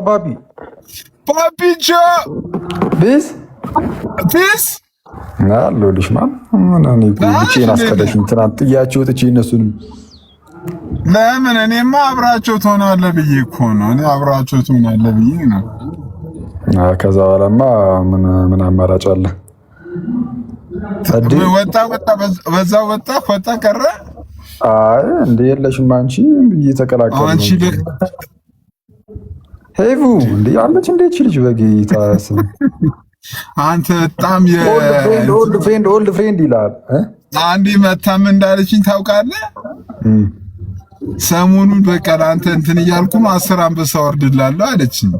ባቢ ባቢቾ ቢስ ቢስ አለሁልሽ። ምን እኔ ብቻዬን አስቀደሽኝ ትናንት ጥያቸው ወጥቼ እነሱንም ለምን እኔማ አብራቸው ትሆናለህ ብዬ እኮ ነው። እኔ አብራቸው ትሆናለህ ብዬ ነው። ከዛ በኋላማ ምን አማራጭ አለ? በዛው ወጣ ቀረ። አይ እንደ የለሽም አንቺ እየተቀላቀሉ አንቺ ሄቡ እንዴ አለች እንዴ ልጅ በጌታ ስም አንተ በጣም ኦልድ ፍሬንድ ይላል። አንዴ መታም እንዳለችኝ ታውቃለህ? ሰሞኑን በቃ አንተ እንትን እያልኩ ነው 10 አንበሳ ወርድላለሁ አለችኝ።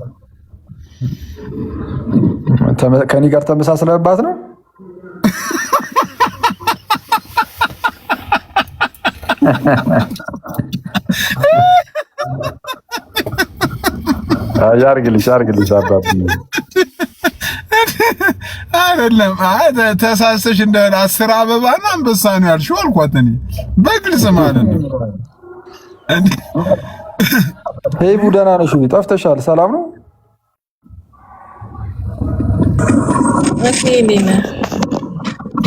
ከኔ ጋር ተመሳስለባት ነው። ያርግልሽ አባት አይደለም። ተሳስተሽ እንደ 10 አበባ ነው አንበሳ ነው ያልሽው አልኳት። እኔ በግልጽ ማለት ነው። ሄይ ቡዳና ነሽ? ጠፍተሻል። ሰላም ነው?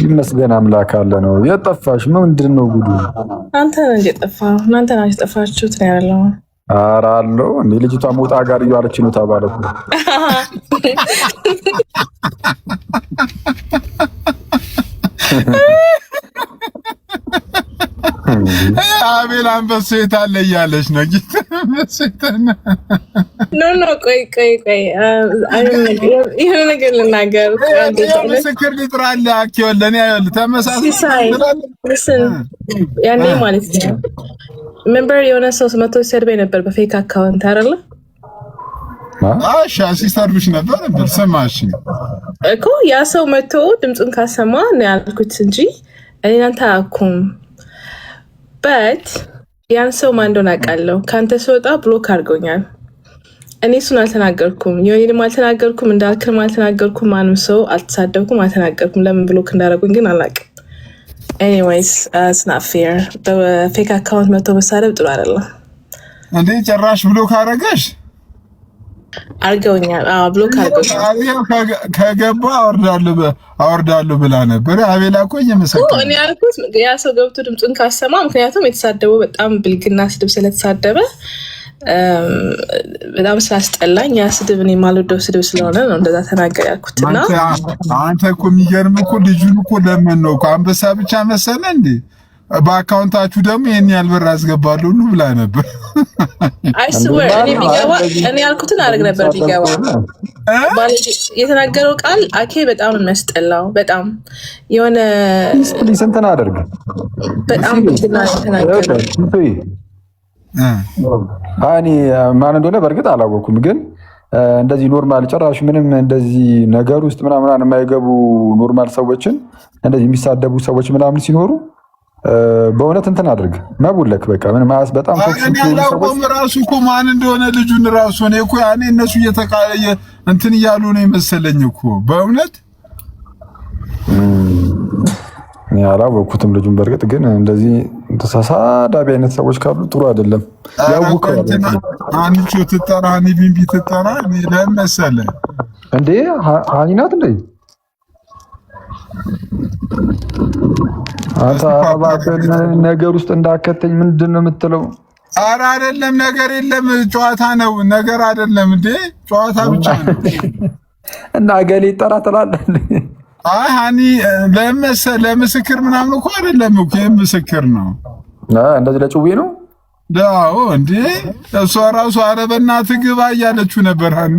ይመስገን አምላክ አለ ነው። የጠፋሽ ምንድን ነው ጉዱ? አንተ ነህ እንጂ ጠፋህ። እናንተ ናችሁ የጠፋችሁት ነው ያለው። ኧረ አለው እንዴ ልጅቷ ሞጣ ጋር እያለች ነው ተባለ። አቤል አንበሳ የት አለ እያለች ነው። ኖ ቆይ ይሄን ነገር ልናገር። ምስክር ልጥራለህ። አኪወል ለኔ አይወል ተመሳሳይ ያኔ ማለት ነው። ሜምበር የሆነ ሰው መቶ ሲሰርበኝ ነበር በፌክ አካውንት አይደለ? ሲሰርብሽ ነበር ሰማሽ እኮ ያ ሰው መቶ ድምፁን ካሰማ ነው ያልኩት እንጂ እኔ እናንተ አኩም በት ያን ሰው ማን እንደሆነ አውቃለሁ። ካንተ ስወጣ ብሎክ አድርጎኛል። እኔ እሱን አልተናገርኩም፣ የኔንም አልተናገርኩም፣ እንዳልክም አልተናገርኩም፣ ማንም ሰው አልተሳደብኩም፣ አልተናገርኩም። ለምን ብሎክ እንዳደረጉኝ ግን አላውቅም። ኤኒዌይስ ኢትስ ናት ፌር። በፌክ አካውንት መቶ መሳደብ ጥሩ አይደለም። እንዴ ጭራሽ ብሎክ አደረገሽ? አርገውኛል። ብሎክ አርገውኛል። ከገባ አወርዳለሁ ብላ ነበር። አቤላ እኮ እየመሰከረ እኔ ያልኩት ያ ሰው ገብቶ ድምፁን ካሰማ፣ ምክንያቱም የተሳደበው በጣም ብልግና ስድብ ስለተሳደበ በጣም ስላስጠላኝ፣ ያ ስድብ እኔ የማልወደው ስድብ ስለሆነ ነው እንደዛ ተናገር ያልኩት። እና አንተ እኮ የሚገርም እኮ ልጁን እኮ ለምን ነው አንበሳ ብቻ መሰለ እንዴ? በአካውንታችሁ ደግሞ ይሄን ያህል ብር አስገባለሁ ሁሉ ብላ ነበር። አይስወር እኔ ያልኩትን አድርግ ነበር ቢገባ። የተናገረው ቃል አኬ በጣም የሚያስጠላው በጣም የሆነ እንትን አደርግ በጣም ብልግና የተናገረው እኔ ማን እንደሆነ በእርግጥ አላወኩም፣ ግን እንደዚህ ኖርማል ጭራሽ ምንም እንደዚህ ነገር ውስጥ ምናምን የማይገቡ ኖርማል ሰዎችን እንደዚህ የሚሳደቡ ሰዎች ምናምን ሲኖሩ በእውነት እንትን አድርግ መቡለክ በቃ ምን ማስ በጣም ሰዎች ራሱ እኮ ማን እንደሆነ ልጁን ራሱ ነው እኮ ያኔ እነሱ እየተቃየ እንትን እያሉ ነው የመሰለኝ እኮ በእውነት ያላወኩትም ልጁን። በእርግጥ ግን እንደዚህ ተሳዳቢ አይነት ሰዎች ካሉ ጥሩ አይደለም። ያውቀው አንቺ ትጠራ እኔ ቢንቢ ትጠራ እኔ ለመሰለ እንዴ ሃኒናት እንዴ አንተ አባከን ነገር ውስጥ እንዳከተኝ ምንድን ነው የምትለው? ኧረ አይደለም ነገር የለም ጨዋታ ነው ነገር አይደለም እንዴ ጨዋታ ብቻ ነው። እና ገሌ ይጠራ ትላለህ እንዴ? አይ ሃኒ ለምስክር ምናምን እኮ አይደለም እኮ ምስክር ነው። እንደዚህ ለጭዌ ነው ዳው እንዴ እሷ ራሱ ኧረ በእናትህ ግባ እያለችው ነበር ሃኒ።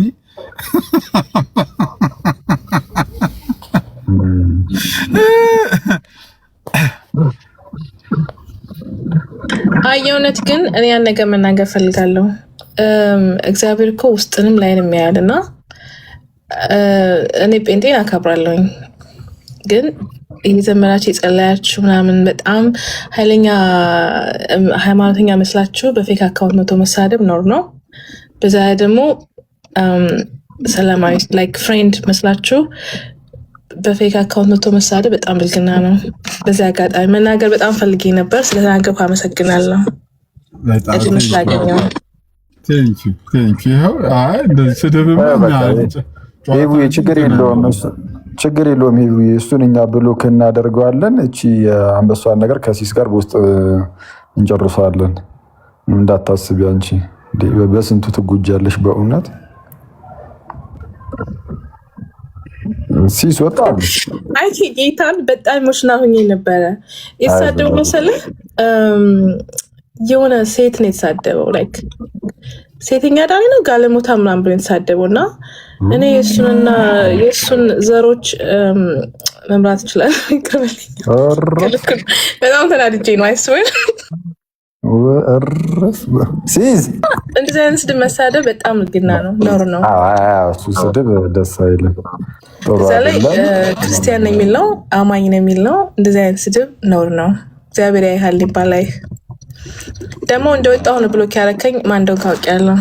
የእውነት ግን እኔ ያን ነገር መናገር ፈልጋለሁ። እግዚአብሔር እኮ ውስጥንም ላይንም ያያልና እኔ ጴንጤን አከብራለሁኝ፣ ግን እየዘመራችሁ የጸለያችሁ ምናምን በጣም ኃይለኛ ሃይማኖተኛ መስላችሁ በፌክ አካውንት መቶ መሳደብ ኖር ነው። በዛ ደግሞ ሰላማዊ ላይክ ፍሬንድ መስላችሁ በፌክ አካውንት መቶ መሳደብ በጣም ብልግና ነው። በዚህ አጋጣሚ መናገር በጣም ፈልጌ ነበር። ስለተናገርኩ አመሰግናለሁ። እድል ስላገኘው ቴንክ ዩ። አይ እንደዚህ ስድብም ይሄ ችግር የለውም። ይሄ እሱን እኛ ብሎክ እናደርገዋለን። እቺ የአንበሷን ነገር ከሲስ ጋር በውስጥ እንጨርሰዋለን። እንዳታስቢ አንቺ በስንቱ ትጉጃለሽ በእውነት ሲስ ወጣ አይ ጌታን በጣም ኢሞሽናል ሆኜ ነበረ። የተሳደበው መሰለህ የሆነ ሴት ነው የተሳደበው፣ ላይክ ሴተኛ ዳሪ ነው ጋለሞታ ምናምን ብሎ የተሳደበው እና እኔ የእሱንና የእሱን ዘሮች መምራት ይችላል። በጣም ተናድጄ ነው አይስወር ሲዝ እንደዚህ አይነት ስድብ መሳደብ በጣም ግና ነው፣ ኖር ነው። እሱ ስድብ ደስ አይልም። እዛ ላይ ክርስቲያን ነው የሚል ነው፣ አማኝ ነው የሚል ነው። እንደዚህ አይነት ስድብ ኖር ነው። እግዚአብሔር ያይሃል ይባላይ። ደግሞ እንደወጣሁ ነው ብሎክ ያረከኝ ማን እንደሆነ ታውቂያለሁ።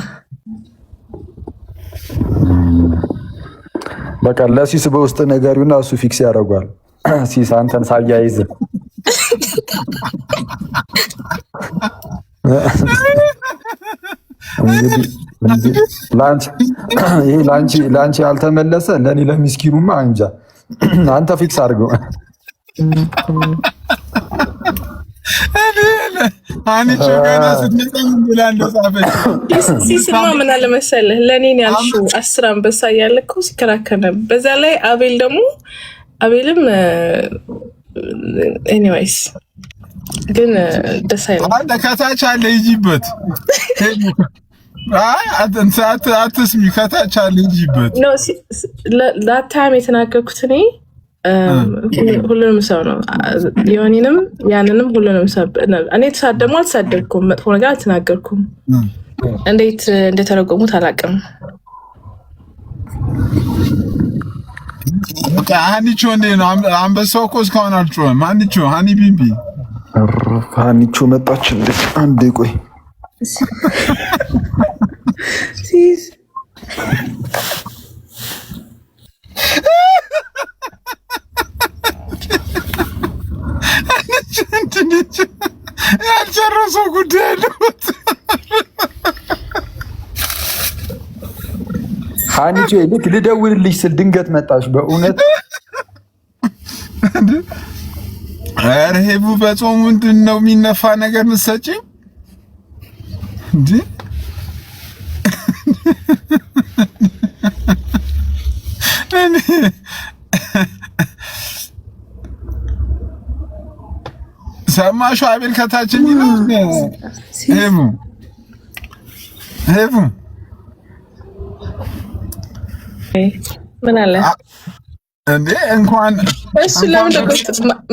በቃ ለሲስ በውስጥ ነገሩና እሱ ፊክስ ያደርጓል። ሲስ አንተን ሳያይዝ ይሄ ላንቺ ያልተመለሰ ለኔ ለሚስኪኑማ እንጃ። አንተ ፊክስ አድርገው። ሲስማ ምን አለ መሰለህ ለእኔ ያልሽው 10 አንበሳ እያለ እኮ ሲከራከር ነበር። በዛ ላይ አቤልም ኤኒዌይስ ግን ደስ አይልም። ከታች አለ ይጂበት አትስሚ፣ ከታች አለ ይጂበት ላታም የተናገርኩት እኔ ሁሉንም ሰው ነው፣ የሆኔንም ያንንም ሁሉንም ሰው። እኔ ተሳደሙ አልተሳደብኩም፣ መጥፎ ነገር አልተናገርኩም። እንዴት እንደተረጎሙት አላውቅም። ሀኒቾ እንዴ ነው? አንበሳው እኮ እስካሁን አልጮኸም። ሀኒቾ ሀኒ ቢቢ ሀኒቾ መጣች እንዴ? አንዴ ቆይ ያልጨረሰው ጉዳይ አለበት። ሀኒቾ ልክ ልደውልልሽ ስል ድንገት መጣሽ። በእውነት ርሄቡ በጾሙ ምንድን ነው የሚነፋ ነገር ምትሰጪው እንዴ? ሰማሹ አቤል ከታችኝ ነው። ሄቡ ምን አለ እንዴ? እንኳን እሱ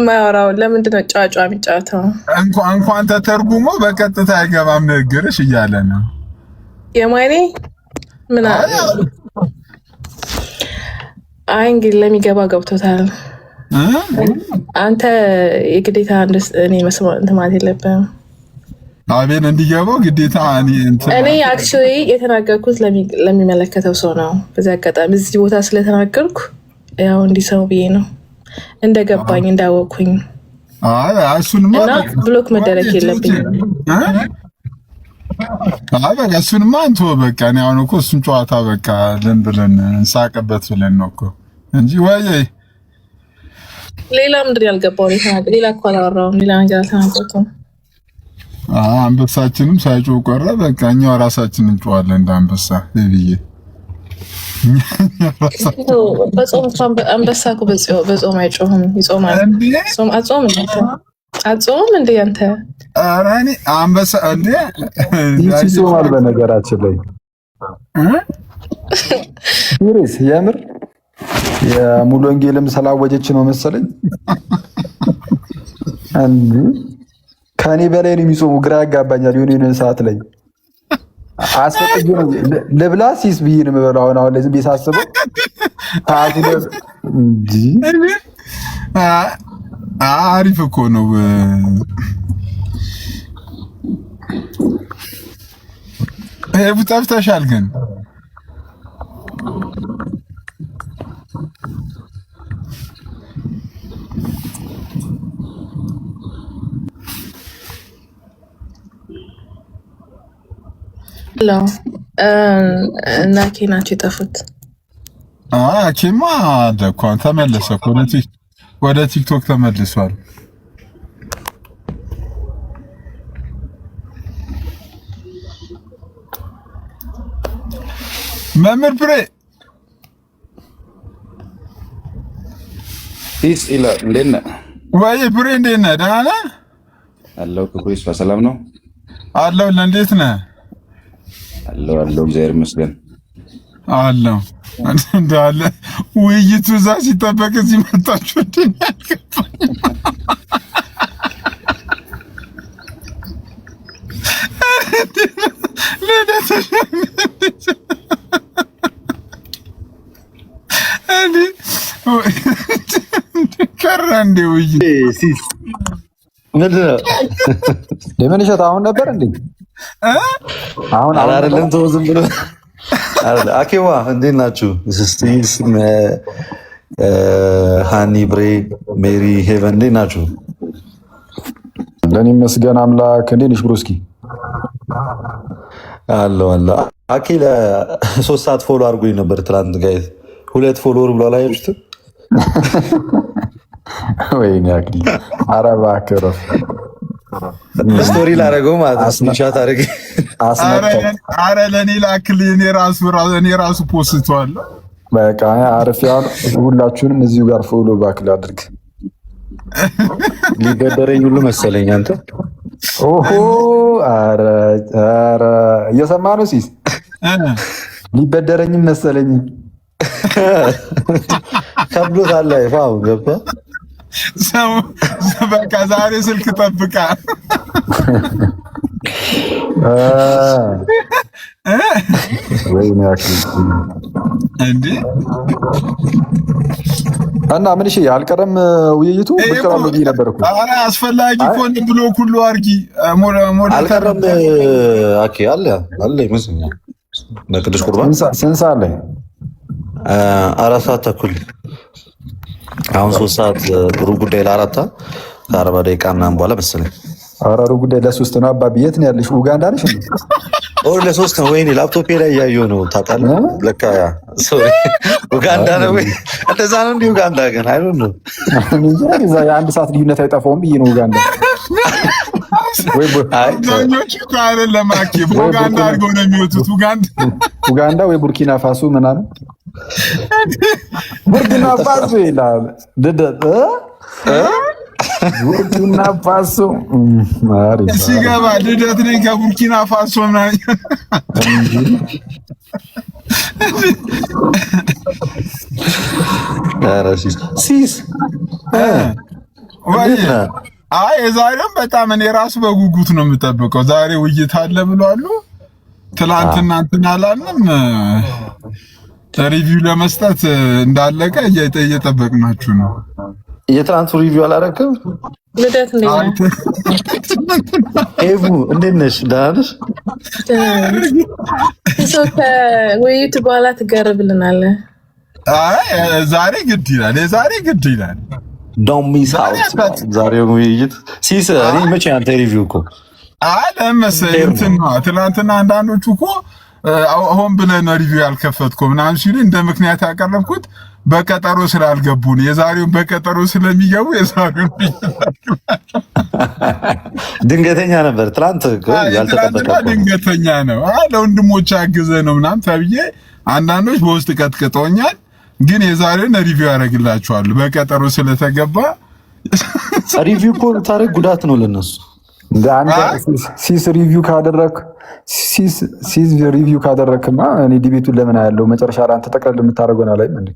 ማያወራው ለምንድን ነው ጫጫ የሚጫወተው? እንኳን ተተርጉሞ በቀጥታ አይገባም ንግግርሽ እያለ ነው። የማይኔ ምን አለ? አይ እንግዲህ ለሚገባ ገብቶታል። አንተ የግዴታ እኔ መስማት ማለት የለብህም። አቤል እንዲገባው ግዴታ እኔ አክቹዋሊ የተናገርኩት ለሚመለከተው ሰው ነው። በዚህ አጋጣሚ እዚህ ቦታ ስለተናገርኩ ያው እንዲሰሙ ብዬ ነው፣ እንደገባኝ እንዳወቅኩኝ። እሱንማ ብሎክ መደረግ የለብኝም። በቃ እሱንማ አንተ በቃ እኔ አሁን እኮ እሱን ጨዋታ በቃ ልን ብለን እንሳቅበት ብለን ነው እኮ እንጂ ወይ ሌላ ምንድን ያልገባው ሌላ እኮ አላወራሁም። ሌላ ነገር አልተናገርኩም። አንበሳችንም ሳይጮህ ቀረ። በቃ እኛው ራሳችን እንጮዋለን እንደ አንበሳ ብዬ በጾም አንበሳ እኮ በጾም አይጮህም፣ ይጾማል። አጾም እንደ አንተ ኧረ እኔ አንበሳ እንደ ይጾማል። በነገራችን ላይ ይሪስ የምር የሙሉ ወንጌልም ስላወጀች ነው መሰለኝ ከኔ በላይ ነው የሚጾሙ። ግራ ያጋባኛል። የሆነ ሰዓት ላይ አስፈጥጆ ነው ልብላ ሲስ ብዬ ነው የምበላው። አሁን ላይ ዝም ብዬ ሳስበው አሪፍ እኮ ነው። ሄቡ ጠፍተሻል ግን አለው እና ኬ ናቸው የጠፉት። ኬማ ደኳን ተመለሰ ወደ ቲክቶክ ተመልሷል። መምህር ፕሬ ፒስ ኢላ እንዴት ነህ? ወይ ፕሬ እንዴት ነህ? ደህና ነህ? አለሁ ክብሪስ በሰላም ነው አለሁ። እንዴት ነህ? አለሁ እግዚአብሔር ይመስገን አለሁ። እንዳለ ውይይቱ እዛ ሲጠበቅ እዚህ መጣችሁ እንዴ? ቀረ እንደ ውይይት ምንድን ነው ለምን እሸት አሁን ነበር እንዴ? አሁን አይደለም ተው ዝም ብሎ አኬዋ እንዴት ናችሁ? ስስቲስ ሃኒ ብሬ ሜሪ ሄቨን እንዴት ናችሁ? ለኔ መስገን አምላክ። እንዴት ነሽ ብሮስኪ? አለው አኬ ለ3 ሰዓት ፎሎ አድርጎኝ ነበር ትናንት ጋይስ 2 ፎሎወር ብሎ አላያችሁትም? ወይኔ አክሊ አረባ ከረፍ ስቶሪ ላደረገው ማለት ነው። ስክሪንሾት አድርጌ አረ ለኔ ላክል እኔ ራሱ ፖስቷለሁ። በቃ አረፊያን ሁላችሁንም እዚሁ ጋር ፎሎ ባክል አድርግ። ሊበደረኝ ሁሉ መሰለኝ አንተ። ኦሆ አረ እየሰማ ነው ሲስ ሊበደረኝም መሰለኝ። ከብዶታል ፋው ገባ ሰው በቃ ዛሬ ስልክ ጠብቃ ወይኔ አክሊ እንዴ እና ምን እሺ አልቀረም ውይይቱ ብቻውን ነው ነበርኩ። አረ አስፈላጊ ኮን ብሎ ሁሉ አርጊ አልቀረም። አኬ አለ ይመስለኛል ለቅዱስ ቁርባን ስንት ሰዓት ላይ? 4 ሰዓት ተኩል አሁን 3 ሰዓት ሩብ ጉዳይ ለ4 ከ40 ደቂቃ ምናምን በኋላ መሰለኝ። ኧረ ሩብ ጉዳይ ለ3 ነው። አባቢ የት ነው ያለሽ? ኡጋንዳ ነሽ እንዴ? ኦር ለ3 ነው። ወይኔ ላፕቶፔ ላይ እያየሁ ነው ታውቃለህ። ለካ ሶሪ ኡጋንዳ ነው ወይ እንደዛ ነው እንዴ? ኡጋንዳ ግን አይ ዶንት ኖ እዛ የአንድ ሰዓት ልዩነት አይጠፋውም ብዬ ነው ኡጋንዳ ወይ አይደለም አኬ ኡጋንዳ አድርገው ነው የሚወጡት። ኡጋንዳ ወይ ቡርኪና ፋሶ ምናምን ቡርኪና ፋሶ ይላል ቡርኪና ፋሶ ሲገባ ልደት ነኝ ከቡርኪና ፋሶ ምናምን ሲስ አይ የዛሬም በጣም እኔ ራሱ በጉጉት ነው የምጠብቀው። ዛሬ ውይይት አለ ብሏሉ። ትላንትና እንትን አላለም ሪቪው ለመስጠት እንዳለቀ እየጠበቅናችሁ ነው። የትናንቱ ሪቪው አላረክም? ልደት ነኝ ኤቡ እንዴት ነሽ? ደህና ነሽ? ከውይይቱ በኋላ ትገርብልናለህ። አይ ዛሬ ግድ ይላል። የዛሬ ግድ ይላል። ዶንት ሚስ አውት ዛሬ ውይይት ሲስ እኔ መቼ አንተ ሪቪው እኮ ለምሳሌ እንትን ነው። ትናንትና አንዳንዶቹ እኮ አሁን ብለን ሪቪው ያልከፈትከው ምናምን ሲሉ እንደ ምክንያት ያቀረብኩት በቀጠሮ ስላልገቡ ነው። የዛሬውን በቀጠሮ ስለሚገቡ የዛሬውን ድንገተኛ ነበር። ትናንት ያልተጠበቀ ድንገተኛ ነው። ለወንድሞች አግዘ ነው ምናምን ተብዬ አንዳንዶች በውስጥ ቀጥቅጠውኛል። ግን የዛሬውን ሪቪው ያደርግላችኋለሁ በቀጠሮ ስለተገባ። ሪቪው እኮ ታሪክ ጉዳት ነው ለነሱ። ሲስ ሪቪው ካደረክማ እኔ ዲቤቱን ለምን ያለው መጨረሻ ላይ አንተ ጠቅለል የምታደርገውን አላይም እንዴ?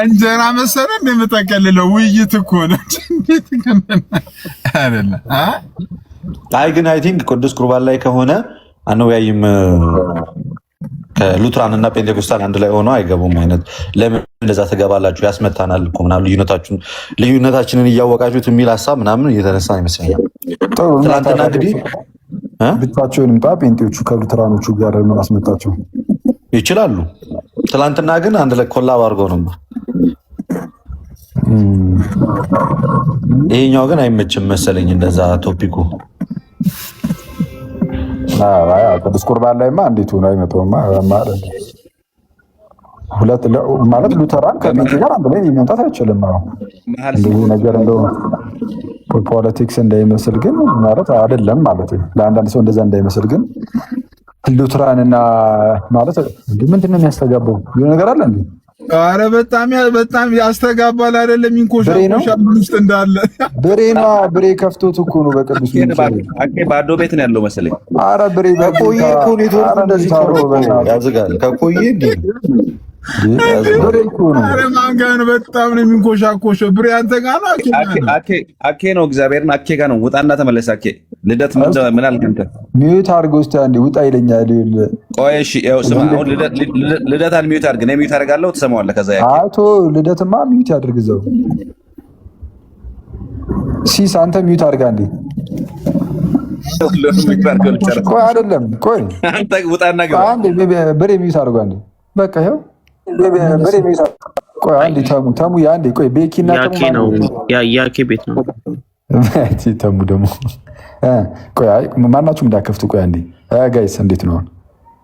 እንጀራ መሰለ እንደምጠቀልለው ውይይት እኮ ነው አይደለ? አይ ግን አይ ቲንክ ቅዱስ ቁርባን ላይ ከሆነ አንወያይም። ከሉትራን እና ፔንቴኮስታል አንድ ላይ ሆነው አይገቡም አይነት ለምን እንደዛ ትገባላችሁ? ያስመታናል እኮ ምናምን ልዩነታችንን እያወቃችሁት የሚል ሀሳብ ምናምን እየተነሳ ይመስለኛል። ትናንትና እንግዲህ ብቻቸውን ምጣ ጴንጤዎቹ ከሉትራኖቹ ጋር ምን አስመጣቸው ይችላሉ። ትናንትና ግን አንድ ላይ ኮላብ አድርገው ነበር። ይሄኛው ግን አይመችም መሰለኝ እንደዛ ቶፒኩ። ቅዱስ ቁርባን ላይማ እንዴት ሆኖ አይመጣውማ ሁለት ማለት ሉተራን ከቤት ጋር አንድ ላይ መምጣት አይችልም። እንደዚህ ነገር እንደው ፖለቲክስ እንዳይመስል ግን ማለት አይደለም ማለት ነው። ለአንዳንድ ሰው እንደዛ እንዳይመስል ግን ሉተራንና ማለት ምንድን ነው የሚያስተጋባው? የሆነ ነገር አለ እንዴ? አረ በጣም ያስተጋባል አይደለም? ኢንኮሻል ውስጥ እንዳለ ብሬ ከፍቶት እኮ ነው በቅዱስ ባዶ ቤት ነው ያለው መሰለኝ። አረ ብሬ ከቆየ እኮ ኔትወርክ እንደዚህ ያዝጋል። ከቆየ እንዴ ማን ጋር ነው? በጣም ነው የሚንኮሻኮሸው። ብሬ አንተ ጋር ነው? አኬ ነው እግዚአብሔርን አኬ ጋር ነው። ውጣና ተመለስ። አኬ ልደት ምን አልክ አንተ? ሚዩት አድርገው እስኪ አንዴ ውጣ ይለኛል። ቆይ እሺ፣ ያው ስማ፣ አሁን ልደታን ሚዩት አድርግ። እኔ ሚዩት አደርጋለሁ፣ ትሰማዋለህ። ከዛ ያኬ አቶ ልደትማ ሚዩት ያድርግ እዛው። ሲስ አንተ ሚዩት አድርጋ እንዴ። ቆይ አይደለም፣ ቆይ አንተ ውጣና ግባ። አንዴ ብሬ ሚዩት አድርጋ እንዴ። በቃ ይኸው ብሬ ሚዩት። ቆይ አንዴ ተሙ ያንዴ ቆይ ቤኪና ያኬ ነው ያኬ ቤት ነው። ተሙ ደግሞ ቆይ ማናችሁም እንዳከፍቱ። ቆይ አንዴ ጋይስ እንዴት ነው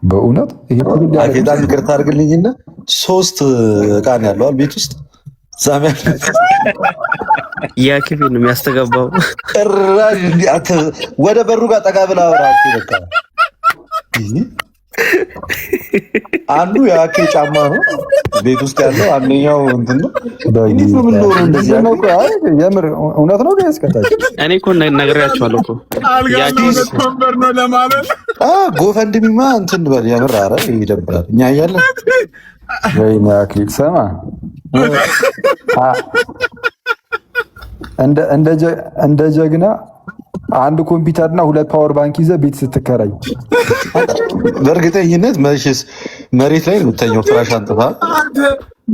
በእውነት ይሄ አኬዳን ይቅርታ አድርግልኝና 3 ዕቃ ነው ያለው ቤት ውስጥ ዛሚያ ያኬ ቤት ነው የሚያስተጋባው። ቅራሽ ወደ በሩ ጋር ጠጋ ብላ አውራችሁ በቃ አንዱ የአኬ ጫማ ነው ቤት ውስጥ ያለው፣ አንደኛው እንትን ነው። እንዴት ነው ምን ሆነ እንደዚህ? የምር እውነት ነው ጋይስ? ከታች እኔ እኮ ነግሬያቸዋለሁ እኮ ያኬ ኮምበር ነው ለማለት ጎፈንድሚማ እንትን በል የምር። ኧረ ይደብራል። እኛ እያለን ወይኔ አክሊል ሰማ እንደ ጀግና አንድ ኮምፒውተርና 2 ፓወር ባንክ ይዘህ ቤት ስትከራይ በእርግጠኝነት መቼስ መሬት ላይ ነው የምተኛው። ፍራሽ አንጥፋ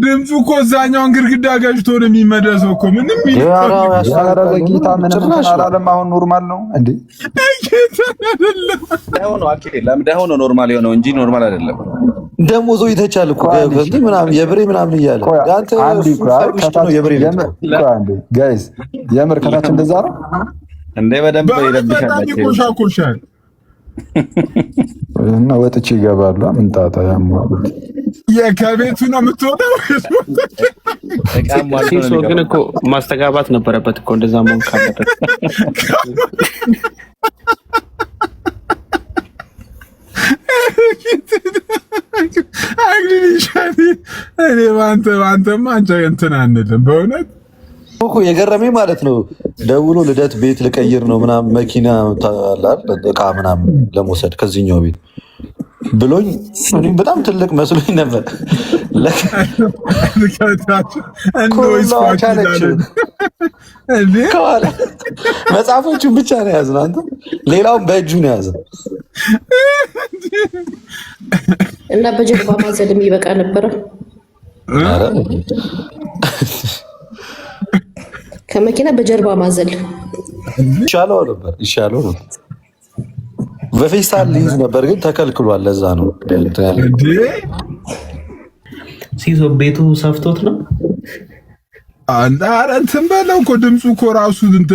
ድምፁ እኮ እዛኛውን ግድግዳ ገጭቶ ነው የሚመደሰው እኮ ምንም ጌታ ምንም አላለም። አሁን ኖርማል ነው እንዴ? ለምደው ነው ኖርማል የሆነው እንጂ ኖርማል አይደለም። ደሞዞ ይተቻል እኮ ምናምን የብሬ ምናምን እያለ ጋይስ የምር ከታች እንደዛ ነው እንዴ? በደንብ ይረብሻል እና ወጥቼ ይገባሉ። ምንጣጣ ያሟሉት ከቤቱ ነው የምትወጣው። ሲሶ ግን እኮ ማስተጋባት ነበረበት እኮ እንደዛ መሆን ካለበት። እኔ ባንተማ አንተ እንትን አንልም በእውነት እኮ የገረመኝ ማለት ነው። ደውሎ ልደት ቤት ልቀይር ነው ምናምን መኪና ታላል እቃ ምናምን ለመውሰድ ከዚህኛው ቤት ብሎኝ እኔም በጣም ትልቅ መስሎኝ ነበር። ከኋላ መጽሐፎቹን ብቻ ነው የያዝነው፣ አንተ ሌላውን በእጁ ነው የያዝነው። እና በጀርባ ማዘል የሚበቃ ነበረ። ከመኪና በጀርባ ማዘል ይሻለው ነበር። በፌስታል ሊይዝ ነበር ግን ተከልክሏል። ለዛ ነው ሲሶ ቤቱ ሰፍቶት ነው። ኧረ እንትን በለው እኮ ድምፁ እኮ ራሱ እንደ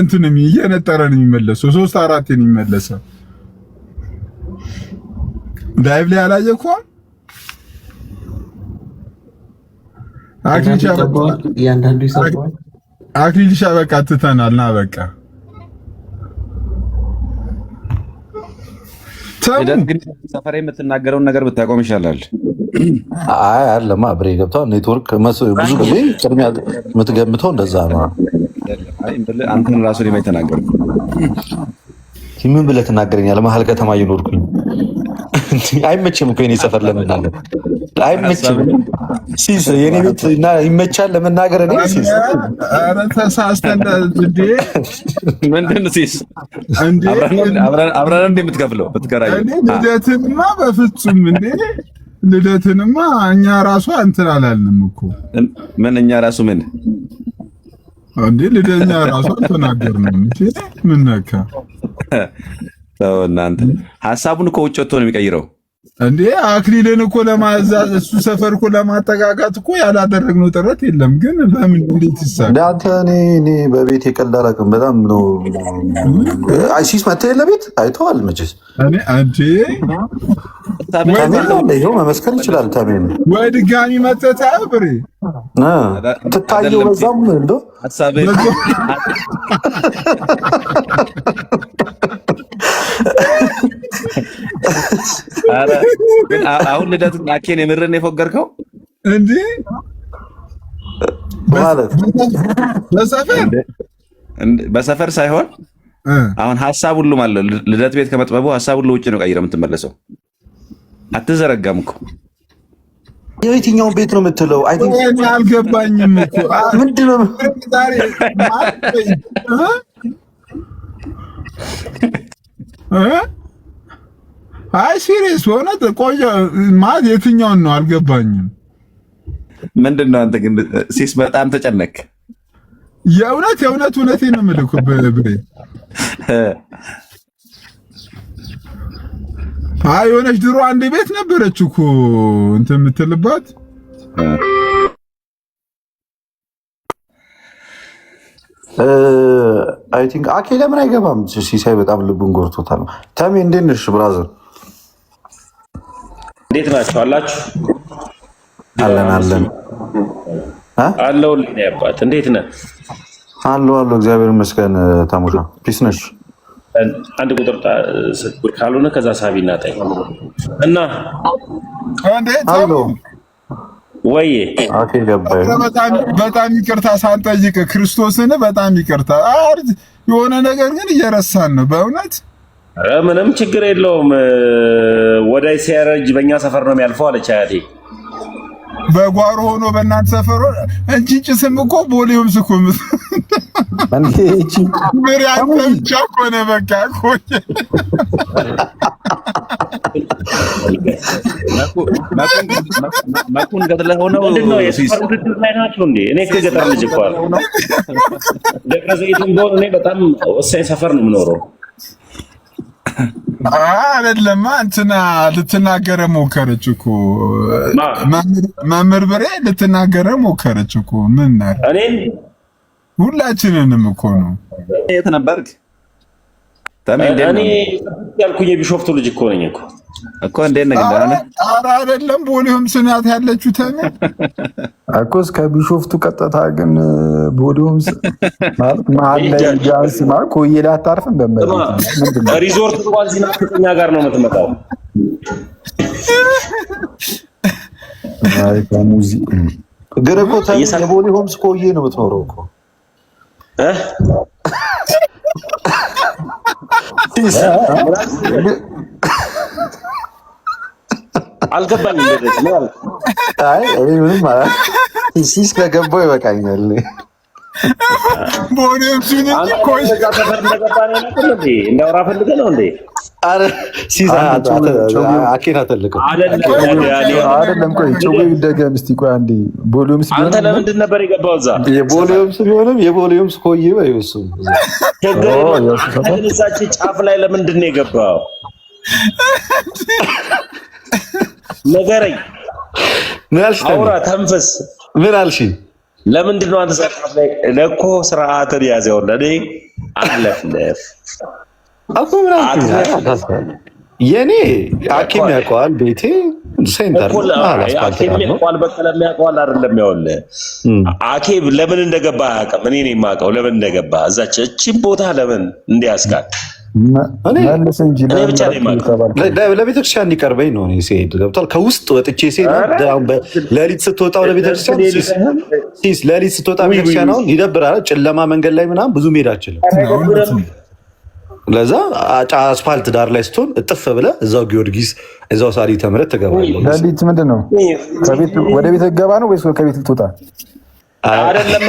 እንትን እየነጠረ ነው የሚመለሰው። 3-4 ነው የሚመለሰው። ላይቭ ላይ አላየህ እኮ እያንዳንዱ ይሰማል። አክሊልሻ በቃ ትተናል። ና በቃ ሰፈር የምትናገረውን ነገር ብታቆም ይሻላል። አይ አለማ ብሬ ገብቷል። ኔትወርክ ብዙ ጊዜ ቅድሚያ የምትገምተው እንደዛ ነው። አንተን ራሱ ላይ ተናገርኩ። ምን ብለህ ትናገረኛለህ? መሀል ከተማ እየኖርኩኝ አይመችም እኮ የኔ ሰፈር ለመናገር አይመችም። ሲስ የኔ ቤት እና ይመቻል ለመናገር። እኔ ሲስ ኧረ ተሳስተን እንዴ! ምንድን ሲስ እንዴ አብረን እንደምትከፍለው ብትከራይ ልደትንማ በፍጹም እንዴ! ልደትንማ እኛ ራሱ እንትን አላልንም እኮ። ምን እኛ ራሱ ምን እንዴ? ልደኛ ራሱ አልተናገርንም እንዴ? ምን ነካ? እናንተ ሀሳቡን እኮ ውጭ ወጥቶ ነው የሚቀይረው። እንዴ አክሊልን እኮ ለማዛዝ እሱ ሰፈር እኮ ለማጠጋጋት እኮ ያላደረግነው ጥረት የለም። ግን በምን እንዴት ይሳል? አንተ እኔ በቤት የቀልድ አላውቅም። በጣም ነው አይሲስ መተህ ለቤት አይተዋል መቼስ። እኔ አንዴ ይኸው መመስከር ይችላል። ታሜን ወይ ድጋሚ መተህ አብሬ ትታየው በዛም እንደው አሁን ልደቱን አኬን የምርን የፎገርከው እንዴ? ማለት በሰፈር ሳይሆን አሁን ሀሳብ ሁሉ ማለት ልደት ቤት ከመጥበቡ ሀሳብ ሁሉ ውጭ ነው ቀይረ የምትመለሰው። አትዘረጋም እኮ የትኛውን ቤት ነው የምትለው? አልገባኝም እኮ ምንድን ነው አይ ሲሪየስ ሆነ ቆየ ማለት የትኛውን ነው አልገባኝም። ምንድን ነው አንተ ግን ሲስ በጣም ተጨነክ። የእውነቴን ነው የምልህ እኮ ብሬ። አይ የሆነች ድሮ አንድ ቤት ነበረች እኮ እንትን የምትልባት አይ ቲንክ አኬ ለምን አይገባም? ሲሳይ በጣም ልቡን ጎርቶታል። ታሜ እንዴት ነሽ ብራዘር? እንዴት ናችሁ? አላችሁ? አለን አለሁልህ። አባት እንዴት ነህ? አለሁ እግዚአብሔር ይመስገን። ታሙሻ ፒስ ነሽ? አንድ ቁጥር ካልሆነ ከዛ ሳቢ እናጠኝ እና እንዴት አለሁ ወይ አኬ ገባኝ። በጣም ይቅርታ ሳንጠይቅ ክርስቶስን በጣም ይቅርታ። የሆነ ነገር ግን እየረሳን ነው በእውነት። ምንም ችግር የለውም። ወዳይ ሲያረጅ በእኛ ሰፈር ነው የሚያልፈው አለች አያቴ። በጓሮ ሆኖ በእናንተ ሰፈር እንጂ ጭስም እኮ ቦሌውም ስኩም አንዴ እቺ ምሪ አንተ ቻኮነ በቃ ኮኝ ማኩን ገድለህ ሆነው ምንድነው የሰፈር ውድድር ላይ ናቸው እንዴ? እኔ ከገጠር ልጅ እኮ አለ ደብረ ዘይትም ቢሆን እኔ በጣም ወሳኝ ሰፈር ነው የምኖረው። አይደለም እንትና ልትናገረ ሞከረች እኮ መምህር ብሬ ልትናገረ ሞከረች እኮ። ምን ናር እኔን ሁላችንንም እኮ ነው። የት ነበርክ? እኔ ያልኩኝ የቢሾፍቱ ልጅ እኮ ነኝ እኮ እንዴት ነህ? ደህና ነህ? ኧረ አይደለም ቦሌውም ስናት ያለችው ተነ እኮ እስከ ቢሾፍቱ ቀጥታ ግን ቦሌውም ማለት መሀል ላይ ቢያንስ ማለት ኮዬ ላይ አታርፍም። ሪዞርት እንኳን ዚና ከኛ ጋር ነው የምትመጣው። አይ ከሙዚ ግን እኮ የቦሌውም ኮዬ ነው የምትኖረው እኮ አልገባኝም። እንደዚህ ነው አልኩ። አይ ምንም ማለት ሲስ ከገባው ይበቃኛል። ቦሌውም ሲኒ ኮይ እንዳውራ ፈልገህ ነው እንዴ? አረ ሲዛ አኬና ተልከው አይደለም። ቆይ ጨው ይደገም እስቲ። ቆይ አንዴ ቦሌውም ሲሆን አንተ ለምንድን ነበር የገባው እዛ? የቦሌውም ሲሆንም የቦሌውም ኮዬ ወይስ እዛች ጫፍ ላይ ለምንድን ነው የገባው? ነገረኝ። ምን አልሽ? አውራ ተንፈስ። ምን አልሽ? ለምንድን ነው አንተ ጫፍ ላይ ለኮ ስርዓትን ያዘው? ለኔ አለፍለፍ የኔ አኪም ያውቀዋል። ቤቴ ሴንተር አኪም ያውቀዋል። በቀለም ያውቀዋል። አይደለም ያውልህ አኬ ለምን እንደገባ አያውቅም። እኔ ነኝ የማውቀው ለምን እንደገባ እዛች እቺን ቦታ ለምን እንዲያስቃል መልስ እንጂ ብቻ ነኝ የማውቀው። ለቤተክርስቲያን እንዲቀርበኝ ነው እኔ ስሄድ ገብቷል። ከውስጥ ወጥቼ ስሄድ ሌሊት ስትወጣ ወደ ቤተክርስቲያን ሌሊት ስትወጣ ቤተክርስቲያን አሁን ይደብራል። ጨለማ መንገድ ላይ ምናምን ብዙ መሄድ አልችልም። ለዛ አስፋልት ዳር ላይ ስትሆን እጥፍ ብለህ እዛው ጊዮርጊስ እዛው ሳሪተ ምሕረት ትገባለህ። ሌሊት ምንድን ነው ከቤት ወደ ቤት ገባ ነው ወይስ ከቤት ልትወጣ? አይደለም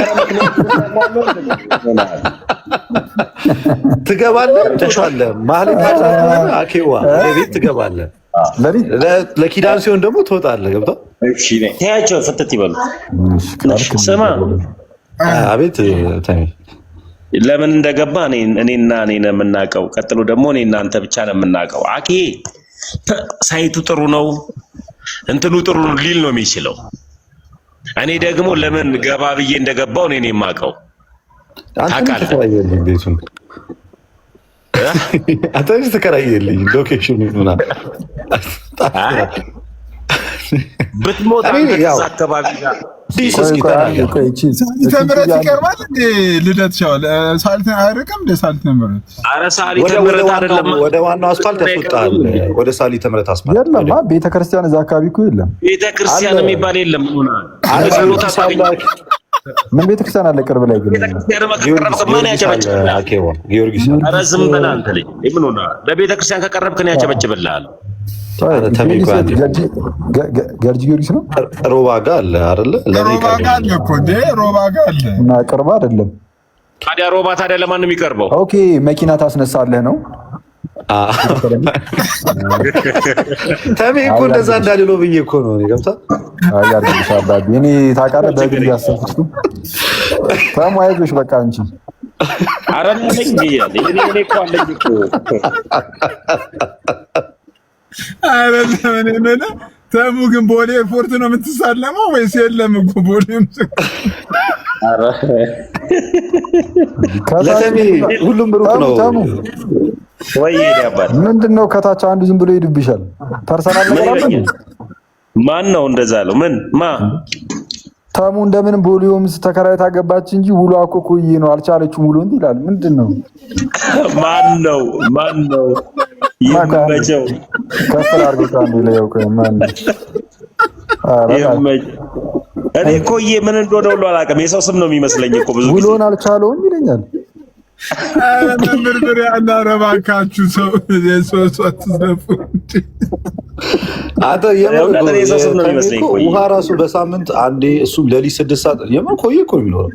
ትገባለህ፣ ትሻለህ ማለት አኬዋ ወደ ቤት ትገባለህ። ለኪዳን ሲሆን ደግሞ ትወጣለህ። ገብቶሃል? እሺ ተያቸው ፍትት ይበሉ። ስማ አቤት ለምን እንደገባ እኔና እኔ ነው የምናውቀው። ቀጥሎ ደግሞ እኔ እናንተ ብቻ ነው የምናውቀው። አኬ ሳይቱ ጥሩ ነው እንትኑ ጥሩ ሊል ነው የሚችለው። እኔ ደግሞ ለምን ገባ ብዬ እንደገባው እኔ የማውቀው ታውቃለህ። ቤቱን አንተ ተከራየልኝ ሎኬሽኑ ምናምን ብትሞት አንተ ከዛ አካባቢ ጋር ተምረት ይቀርባል እንዴ? ልደት ሻው ሳልት አይርቅም እንዴ? ሳልት ተምረት ኧረ ሳሊ ተምረት አይደለም፣ ወደ ዋናው አስፋልት ያስወጣል። ወደ ሳሊ ተምረት አስፋልት የለም። ቤተክርስቲያን እዛ አካባቢ እኮ የለም። ቤተክርስቲያን የሚባል የለም። ምን ቤተክርስቲያን አለ ቅርብ ላይ? ግን ጊዮርጊስ ኧረ ዝም በል አንተ ልጅ። ምን ሆነ? ለቤተክርስቲያን ከቀረብክ ነው ያጨበጭብልሃል። ገርጂ ጊዮርጊስ ነው። ሮባ ጋር አለ አይደለ? ሮባ ጋር አለ እኮ እንዴ? ሮባ ጋር አለ እና ቅርብ አይደለም ታዲያ። ሮባ ታዲያ ለማን ነው የሚቀርበው? ኦኬ መኪና ታስነሳለህ ነው። ተሜ እኮ እንደዛ እንዳልለው ብዬ እኮ ነው። እኔ ገብታ እኔ ታውቃለህ፣ በግል ያሰብኩት ተሙ አይዞሽ በቃ አንቺ ኧረ ነኝ ይያለ እኔ እኮ አለኝ እኮ ኧረ ምን ተሙ ግን ቦሌ ኤርፖርት ነው የምትሳለመው ወይስ የለም እኮ ቦሌም? ኧረ ለተሜ ሁሉም ብሩክ ነው። ተሙ ወይ ያባል ምንድነው? ከታች አንዱ ዝም ብሎ ይድብሻል። ፐርሰናል ነገር አለ። ማን ነው እንደዛ አለው? ምን ተሙ እንደምን ቦሊዮምስ ተከራይታ ገባች እንጂ ውሎ አኮኮዬ ነው አልቻለችም ውሎ እንዴ ይላል። ምንድነው? ማን ነው ይመቸው? ከፍል አድርጎት አንዱ ላይ ያውቀ ማን እኔ ኮዬ ምን እንደሆነ ሁሉ አላውቅም። የሰው ስም ነው የሚመስለኝ እኮ ብዙ ጊዜ ውሎን አልቻለውም ይለኛል። ምርምር ያለ እባካችሁ ሰው የሶስት አትዘፉ። አንተ ውሃ ራሱ በሳምንት አንዴ እሱም ለሊት 6 ሰዓት የምን ኮዬ እኮ ነው የሚኖረው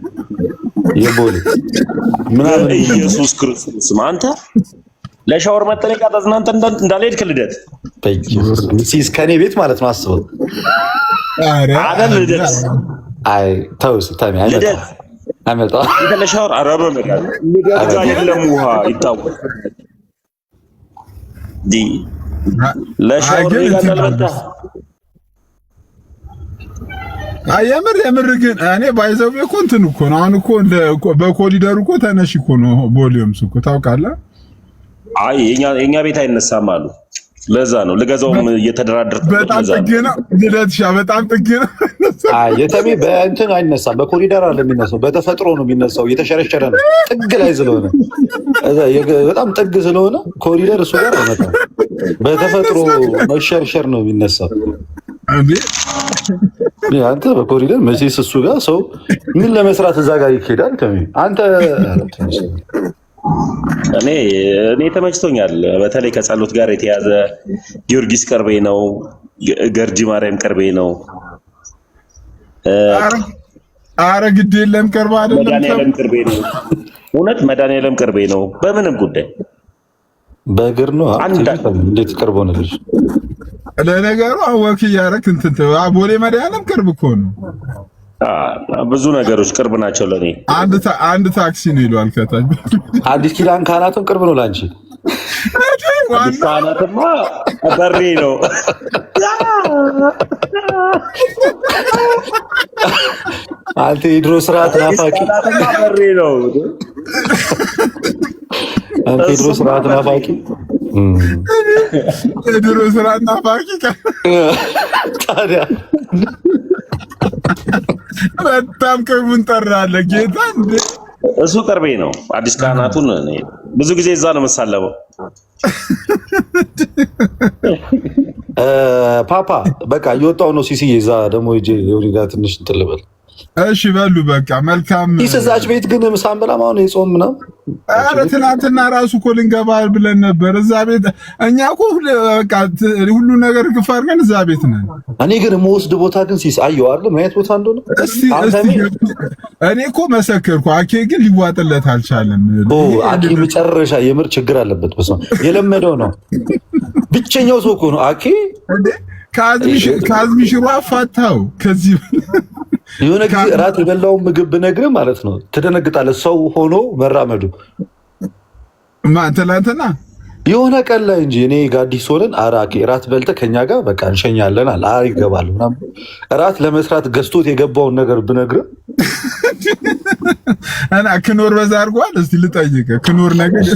የቦሌ ምናምን። ኢየሱስ ክርስቶስ አንተ ለሻወር መጠለቂያ ተዝናንተ እንዳልሄድክ ልደት ሲስ ከኔ ቤት ማለት ነው አስበው። አይደል ልደት? አይ ተውስ ታሚ አይመጣም አይመጣም። ለሻወር አረበ መጣ ልደት ጋር የለም ውሃ ይታወቅ ዲ ለሻወር ይጋለልታ። የምር ግን እኔ ባይዘው እኮ እንትን እኮ ነው አሁን እኮ በኮሪደሩ እኮ ተነሽ እኮ ነው ቦሊዮምስ እኮ ታውቃለህ። አይ የኛ ቤት አይነሳም አሉ። ለዛ ነው ልገዛውም እየተደራደርኩ። በጣም ጥግ ነው ልደትሻ፣ በጣም ጥግ ነው። አይ የተሜ በእንትን አይነሳም፣ በኮሪደር አለ የሚነሳው፣ በተፈጥሮ ነው የሚነሳው። እየተሸረሸረ ነው ጥግ ላይ ስለሆነ በጣም ጥግ ስለሆነ ኮሪደር እሱ ጋር አይመጣም። በተፈጥሮ መሸርሸር ነው የሚነሳው። አንተ በኮሪደር መቼስ እሱ ጋር ሰው ምን ለመስራት እዛ ጋር ይሄዳል። ተሜ አንተ እኔ ተመችቶኛል። በተለይ ከጸሎት ጋር የተያዘ ጊዮርጊስ ቅርቤ ነው፣ ገርጂ ማርያም ቅርቤ ነው። አረ ግድ የለም ቅርብ አይደለም፣ መድኃኒዓለም ቅርቤ ነው። እውነት መድኃኒዓለም ቅርቤ ነው። በምንም ጉዳይ በእግር ነው። እንዴት ቅርብ ሆነልሽ? ለነገሩ አወክ እያደረክ እንትን ቦሌ መድኃኒዓለም ቅርብ እኮ ነው። ብዙ ነገሮች ቅርብ ናቸው ለኔ። አንድ ታክሲ ነው ይሏል ከታች። አዲስ ኪዳን ካህናትም ቅርብ ነው ላንቺ። አዲስ ካህናትማ በሬ ነው። አንተ የድሮ ስርዓት ናፋቂ በሬ ነው። አንተ የድሮ ስርዓት ናፋቂ የድሮ ስርዓት ናፋቂ ታዲያ በጣም ቅርቡን ጠራለህ ጌታ። እንደ እሱ ቅርቤ ነው። አዲስ ካህናቱን ብዙ ጊዜ እዛ ነው የምሳለመው። ፓፓ በቃ እየወጣሁ ነው። ሲሲዬ እዛ ደግሞ ሆኒ ጋር ትንሽ እንትን ልበል። እሺ በሉ በቃ መልካም። እዛች ቤት ግን ምሳን በላም አሁን የጾም ምናምን። ኧረ ትናንትና ራሱ እኮ ልንገባ ብለን ነበር እዛ ቤት። እኛ እኮ በቃ ሁሉ ነገር ግፋ አድርገን እዛ ቤት ነን። እኔ ግን የምወስድ ቦታ ግን ሲስ አየሁ አይደል ምን አይነት ቦታ እንደሆነ። እኔ እኮ መሰከርኩ። አኬ ግን ሊዋጥለት አልቻለም። አኬ መጨረሻ የምር ችግር አለበት። በስመ አብ የለመደው ነው። ብቸኛው ሰው እኮ ነው አኬ። ከአዝሚ ሽሮ አፋታው ከዚህ የሆነ ጊዜ እራት የበላውን ምግብ ብነግርህ ማለት ነው ትደነግጣለህ። ሰው ሆኖ መራመዱ ትናንትና የሆነ ቀን ላይ እንጂ እኔ ጋዲስ ሆነን አራቂ እራት በልተህ ከኛ ጋር በቃ እንሸኛለን አለ። ይገባል ምናምን እራት ለመስራት ገዝቶት የገባውን ነገር ብነግርህ እና ክኖር በዛ አድርጓል። እስቲ ልጠይቅህ ክኖር ነገር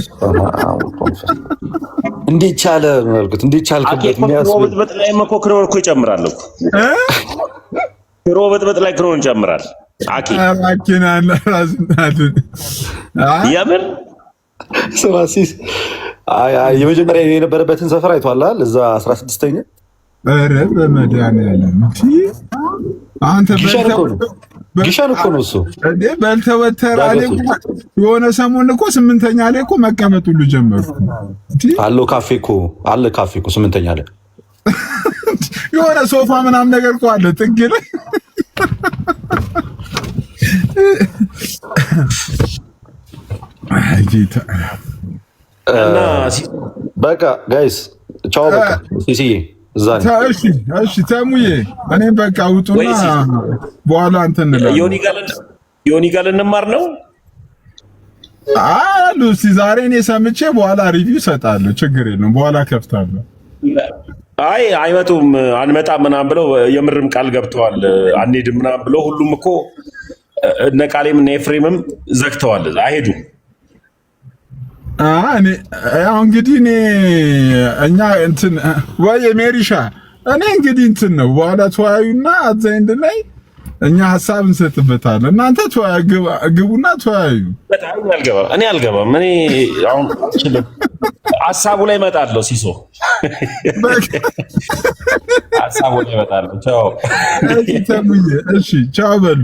እንዴት ቻለ መልኩት እንዴት ቻልክበት? በጥበጥ ላይ እኮ ክኖር እኮ ይጨምራል እኮ በጥበጥ ላይ ክኖር ይጨምራል። አኪ አኪና ለራስናት ያምን ሰማሲስ የመጀመሪያ የነበረበትን ሰፈር አይቷል። እዛ 16ኛ ኧረ በመድኃኒዓለም አንተ ጊሻን እኮ ነው እሱ እንዴ በልተወተር አለ የሆነ ሰሞን እኮ 8ኛ ላይ እኮ መቀመጥ ሁሉ ጀመርኩ። አለው ካፌ እኮ 8ኛ ላይ የሆነ ሶፋ ምናምን ነገር እኮ አለ ጥግ ላይ እና በቃ ጋይስ ቻው። በቃ ሲሲዬ እዛ ነው። እሺ ተሙዬ እኔም በቃ ውጡና በኋላ እንትን እንላለን። ዮኒ ጋር ልንማር ነው አሉ። እስኪ ዛሬ እኔ ሰምቼ በኋላ ሪቪው እሰጣለሁ። ችግር የለም በኋላ ከፍታለሁ። አይ አይመጡም አንመጣም ምናምን ብለው የምርም ቃል ገብተዋል። አንሄድም ምናምን ብለው ሁሉም እኮ እነ ቃሌም እነ ኤፍሬምም ዘግተዋል። አይሄዱም። እኔ ያው እንግዲህ እኛ እንትን ወይ ሜሪሻ እኔ እንግዲህ እንትን ነው በኋላ ተወያዩና አዘንድ ላይ እኛ ሀሳብ እንሰጥበታለን። እናንተ ግቡና ተወያዩ። እኔ አልገባም። እኔ አሁን ሀሳቡ ላይ እመጣለሁ። ሲሶ ሀሳቡ ላይ እመጣለሁ። ቻው። እሺ ቻው በሉ።